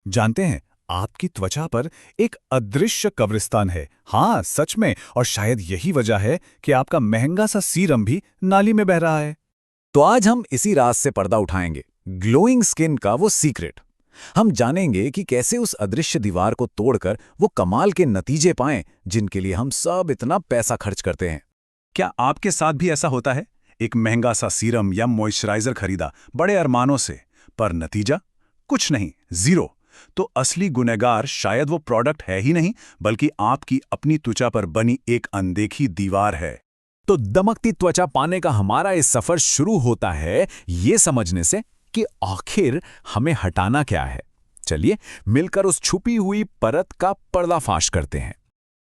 जानते हैं, आपकी त्वचा पर एक अदृश्य कब्रिस्तान है। हाँ, सच में। और शायद यही वजह है कि आपका महंगा सा सीरम भी नाली में बह रहा है। तो आज हम इसी राज से पर्दा उठाएंगे, ग्लोइंग स्किन का वो सीक्रेट। हम जानेंगे कि कैसे उस अदृश्य दीवार को तोड़कर वो कमाल के नतीजे पाएं जिनके लिए हम सब इतना पैसा खर्च करते हैं। क्या आपके साथ भी ऐसा होता है? एक महंगा सा सीरम या मॉइस्चराइजर खरीदा बड़े अरमानों से, पर नतीजा कुछ नहीं, जीरो। तो असली गुनहगार शायद वो प्रोडक्ट है ही नहीं, बल्कि आपकी अपनी त्वचा पर बनी एक अनदेखी दीवार है। तो दमकती त्वचा पाने का हमारा ये सफर शुरू होता है ये समझने से कि आखिर हमें हटाना क्या है। चलिए मिलकर उस छुपी हुई परत का पर्दाफाश करते हैं।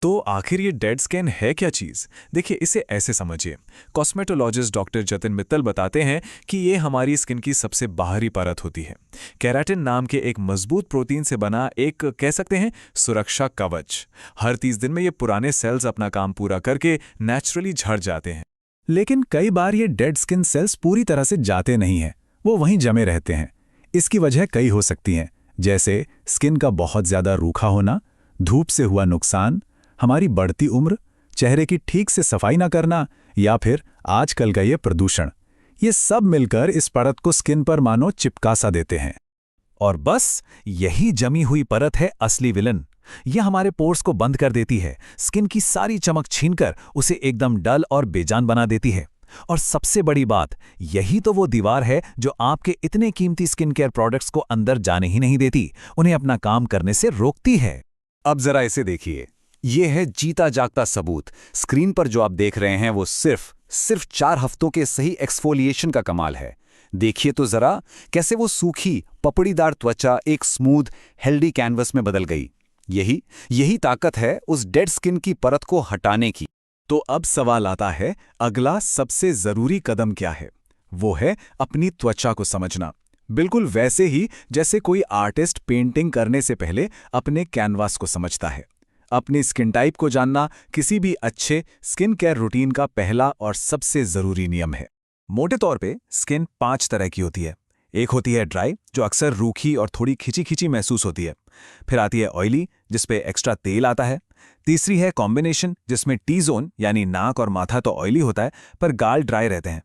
तो आखिर ये डेड स्किन है क्या चीज़? देखिए, इसे ऐसे समझिए। कॉस्मेटोलॉजिस्ट डॉक्टर जतिन मित्तल बताते हैं कि ये हमारी स्किन की सबसे बाहरी परत होती है। केराटिन नाम के एक मजबूत प्रोटीन से बना एक, कह सकते हैं, सुरक्षा कवच। हर 30 दिन में ये पुराने सेल्स अपना काम पूरा करके नेचुरली झड़ जाते हैं। लेकिन कई बार ये डेड स्किन सेल्स पूरी तरह से जाते नहीं हैं, वो वहीं जमे रहते हैं। इसकी वजह कई हो सकती हैं, जैसे स्किन का बहुत ज़्यादा रूखा होना, धूप से हुआ नुकसान, हमारी बढ़ती उम्र, चेहरे की ठीक से सफाई ना करना, या फिर आजकल का ये प्रदूषण। ये सब मिलकर इस परत को स्किन पर मानो चिपका सा देते हैं। और बस यही जमी हुई परत है असली विलन। यह हमारे पोर्स को बंद कर देती है, स्किन की सारी चमक छीनकर उसे एकदम डल और बेजान बना देती है। और सबसे बड़ी बात, यही तो वो दीवार है जो आपके इतने कीमती स्किन केयर प्रोडक्ट्स को अंदर जाने ही नहीं देती, उन्हें अपना काम करने से रोकती है। अब जरा इसे देखिए। ये है जीता जागता सबूत। स्क्रीन पर जो आप देख रहे हैं वो सिर्फ 4 हफ्तों के सही एक्सफोलिएशन का कमाल है। देखिए तो जरा कैसे वो सूखी पपड़ीदार त्वचा एक स्मूथ हेल्दी कैनवस में बदल गई। यही ताकत है उस डेड स्किन की परत को हटाने की। तो अब सवाल आता है, अगला सबसे जरूरी कदम क्या है? वो है अपनी त्वचा को समझना। बिल्कुल वैसे ही जैसे कोई आर्टिस्ट पेंटिंग करने से पहले अपने कैनवास को समझता है। अपनी स्किन टाइप को जानना किसी भी अच्छे स्किन केयर रूटीन का पहला और सबसे जरूरी नियम है। मोटे तौर पे स्किन 5 तरह की होती है। एक होती है ड्राई, जो अक्सर रूखी और थोड़ी खिंची महसूस होती है। फिर आती है ऑयली, जिसपे एक्स्ट्रा तेल आता है। तीसरी है कॉम्बिनेशन, जिसमें टी जोन यानी नाक और माथा तो ऑयली होता है पर गाल ड्राई रहते हैं।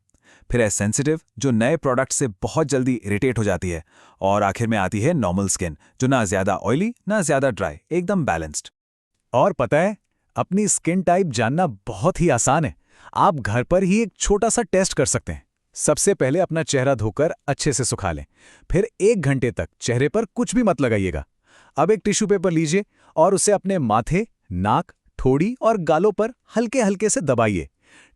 फिर है सेंसिटिव, जो नए प्रोडक्ट से बहुत जल्दी इरिटेट हो जाती है। और आखिर में आती है नॉर्मल स्किन, जो ना ज्यादा ऑयली ना ज्यादा ड्राई, एकदम बैलेंस्ड। और पता है, अपनी स्किन टाइप जानना बहुत ही आसान है। आप घर पर ही एक छोटा सा टेस्ट कर सकते हैं। सबसे पहले अपना चेहरा धोकर अच्छे से सुखा लें। फिर 1 घंटे तक चेहरे पर कुछ भी मत लगाइएगा। अब एक टिश्यू पेपर लीजिए और उसे अपने माथे, नाक, ठोड़ी और गालों पर हल्के हल्के से दबाइए।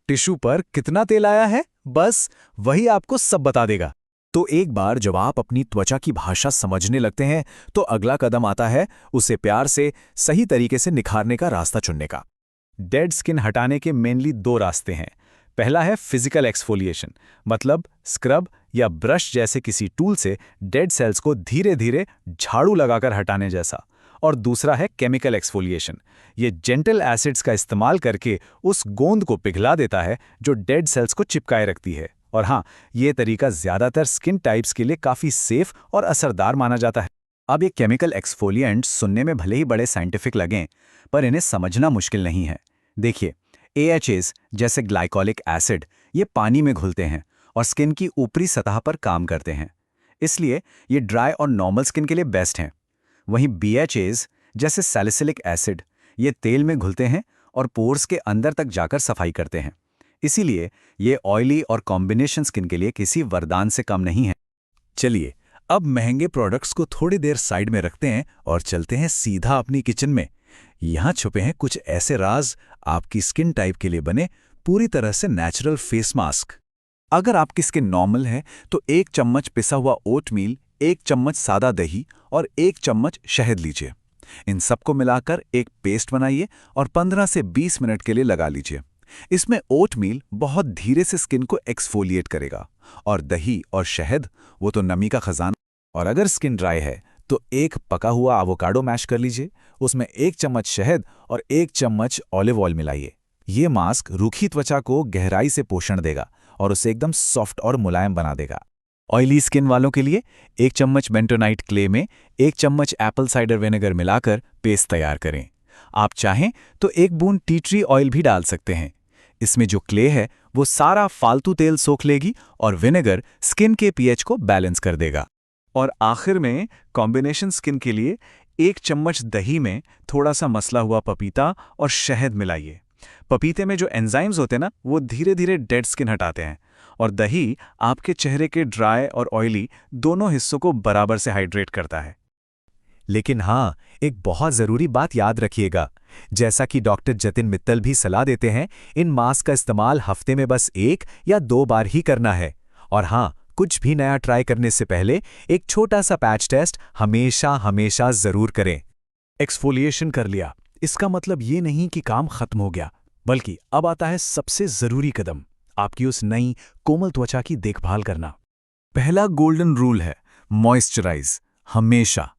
टिश्यू पर कितना तेल आया है, बस वही आपको सब बता देगा। तो एक बार जब आप अपनी त्वचा की भाषा समझने लगते हैं, तो अगला कदम आता है उसे प्यार से सही तरीके से निखारने का रास्ता चुनने का। डेड स्किन हटाने के मेनली 2 रास्ते हैं। पहला है फिजिकल एक्सफोलिएशन, मतलब स्क्रब या ब्रश जैसे किसी टूल से डेड सेल्स को धीरे धीरे झाड़ू लगाकर हटाने जैसा। और दूसरा है केमिकल एक्सफोलिएशन। ये जेंटल एसिड्स का इस्तेमाल करके उस गोंद को पिघला देता है जो डेड सेल्स को चिपकाए रखती है। और हाँ, ये तरीका ज्यादातर स्किन टाइप्स के लिए काफी सेफ और असरदार माना जाता है। अब ये केमिकल एक्सफोलिएंट्स सुनने में भले ही बड़े साइंटिफिक लगें, पर इन्हें समझना मुश्किल नहीं है। देखिए, AHAs जैसे ग्लाइकोलिक एसिड ये पानी में घुलते हैं और स्किन की ऊपरी सतह पर काम करते हैं। इसलिए ये ड्राई और नॉर्मल स्किन के लिए बेस्ट हैं। वहीं BHAs जैसे सैलिसिलिक एसिड ये तेल में घुलते हैं और पोर्स के अंदर तक जाकर सफाई करते हैं। इसीलिए ये ऑयली और कॉम्बिनेशन स्किन के लिए किसी वरदान से कम नहीं है। चलिए, अब महंगे प्रोडक्ट्स को थोड़ी देर साइड में रखते हैं और चलते हैं सीधा अपनी किचन में। यहाँ छुपे हैं कुछ ऐसे राज, आपकी स्किन टाइप के लिए बने पूरी तरह से नेचुरल फेस मास्क। अगर आपकी स्किन नॉर्मल है तो 1 चम्मच पिसा हुआ ओटमील, 1 चम्मच सादा दही और 1 चम्मच शहद लीजिए। इन सबको मिलाकर एक पेस्ट बनाइए और 15 से 20 मिनट के लिए लगा लीजिए। इसमें ओटमील बहुत धीरे से स्किन को एक्सफोलिएट करेगा और दही और शहद वो तो नमी का खजाना। और अगर स्किन ड्राई है तो एक पका हुआ एवोकाडो मैश कर लीजिए, उसमें 1 चम्मच शहद और 1 चम्मच ऑलिव ऑयल मिलाइए। ये मास्क रूखी त्वचा को गहराई से पोषण देगा और उसे एकदम सॉफ्ट और मुलायम बना देगा। ऑयली स्किन वालों के लिए 1 चम्मच बेंटोनाइट क्ले में 1 चम्मच एप्पल साइडर विनेगर मिलाकर पेस्ट तैयार करें। आप चाहें तो 1 बूंद टी ट्री ऑयल भी डाल सकते हैं। इसमें जो क्ले है वो सारा फालतू तेल सोख लेगी और विनेगर स्किन के पीएच को बैलेंस कर देगा। और आखिर में कॉम्बिनेशन स्किन के लिए 1 चम्मच दही में थोड़ा सा मसला हुआ पपीता और शहद मिलाइए। पपीते में जो एंजाइम्स होते हैं ना, वो धीरे धीरे डेड स्किन हटाते हैं, और दही आपके चेहरे के ड्राई और ऑयली दोनों हिस्सों को बराबर से हाइड्रेट करता है। लेकिन हाँ, एक बहुत ज़रूरी बात याद रखिएगा। जैसा कि डॉक्टर जतिन मित्तल भी सलाह देते हैं, इन मास्क का इस्तेमाल हफ्ते में बस 1 या 2 बार ही करना है। और हाँ, कुछ भी नया ट्राई करने से पहले एक छोटा सा पैच टेस्ट हमेशा ज़रूर करें। एक्सफोलिएशन कर लिया, इसका मतलब ये नहीं कि काम खत्म हो गया, बल्कि अब आता है सबसे ज़रूरी कदम, आपकी उस नई कोमल त्वचा की देखभाल करना। पहला गोल्डन रूल है मॉइस्चराइज हमेशा।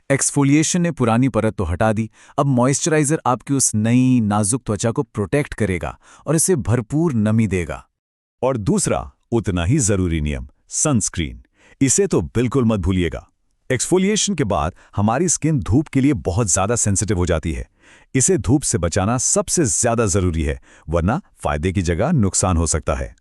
एक्सफोलिएशन ने पुरानी परत तो हटा दी, अब मॉइस्चराइजर आपकी उस नई नाजुक त्वचा को प्रोटेक्ट करेगा और इसे भरपूर नमी देगा। और दूसरा उतना ही जरूरी नियम, सनस्क्रीन। इसे तो बिल्कुल मत भूलिएगा। एक्सफोलिएशन के बाद हमारी स्किन धूप के लिए बहुत ज्यादा सेंसिटिव हो जाती है। इसे धूप से बचाना सबसे ज्यादा जरूरी है, वरना फायदे की जगह नुकसान हो सकता है।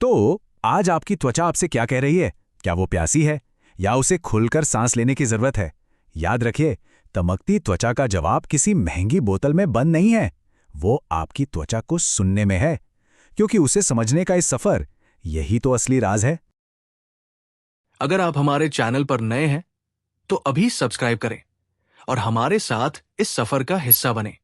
तो आज आपकी त्वचा आपसे क्या कह रही है? क्या वो प्यासी है या उसे खुलकर सांस लेने की जरूरत है? याद रखिए, तमकती त्वचा का जवाब किसी महंगी बोतल में बंद नहीं है, वो आपकी त्वचा को सुनने में है, क्योंकि उसे समझने का इस सफर, यही तो असली राज है। अगर आप हमारे चैनल पर नए हैं तो अभी सब्सक्राइब करें और हमारे साथ इस सफर का हिस्सा बनें।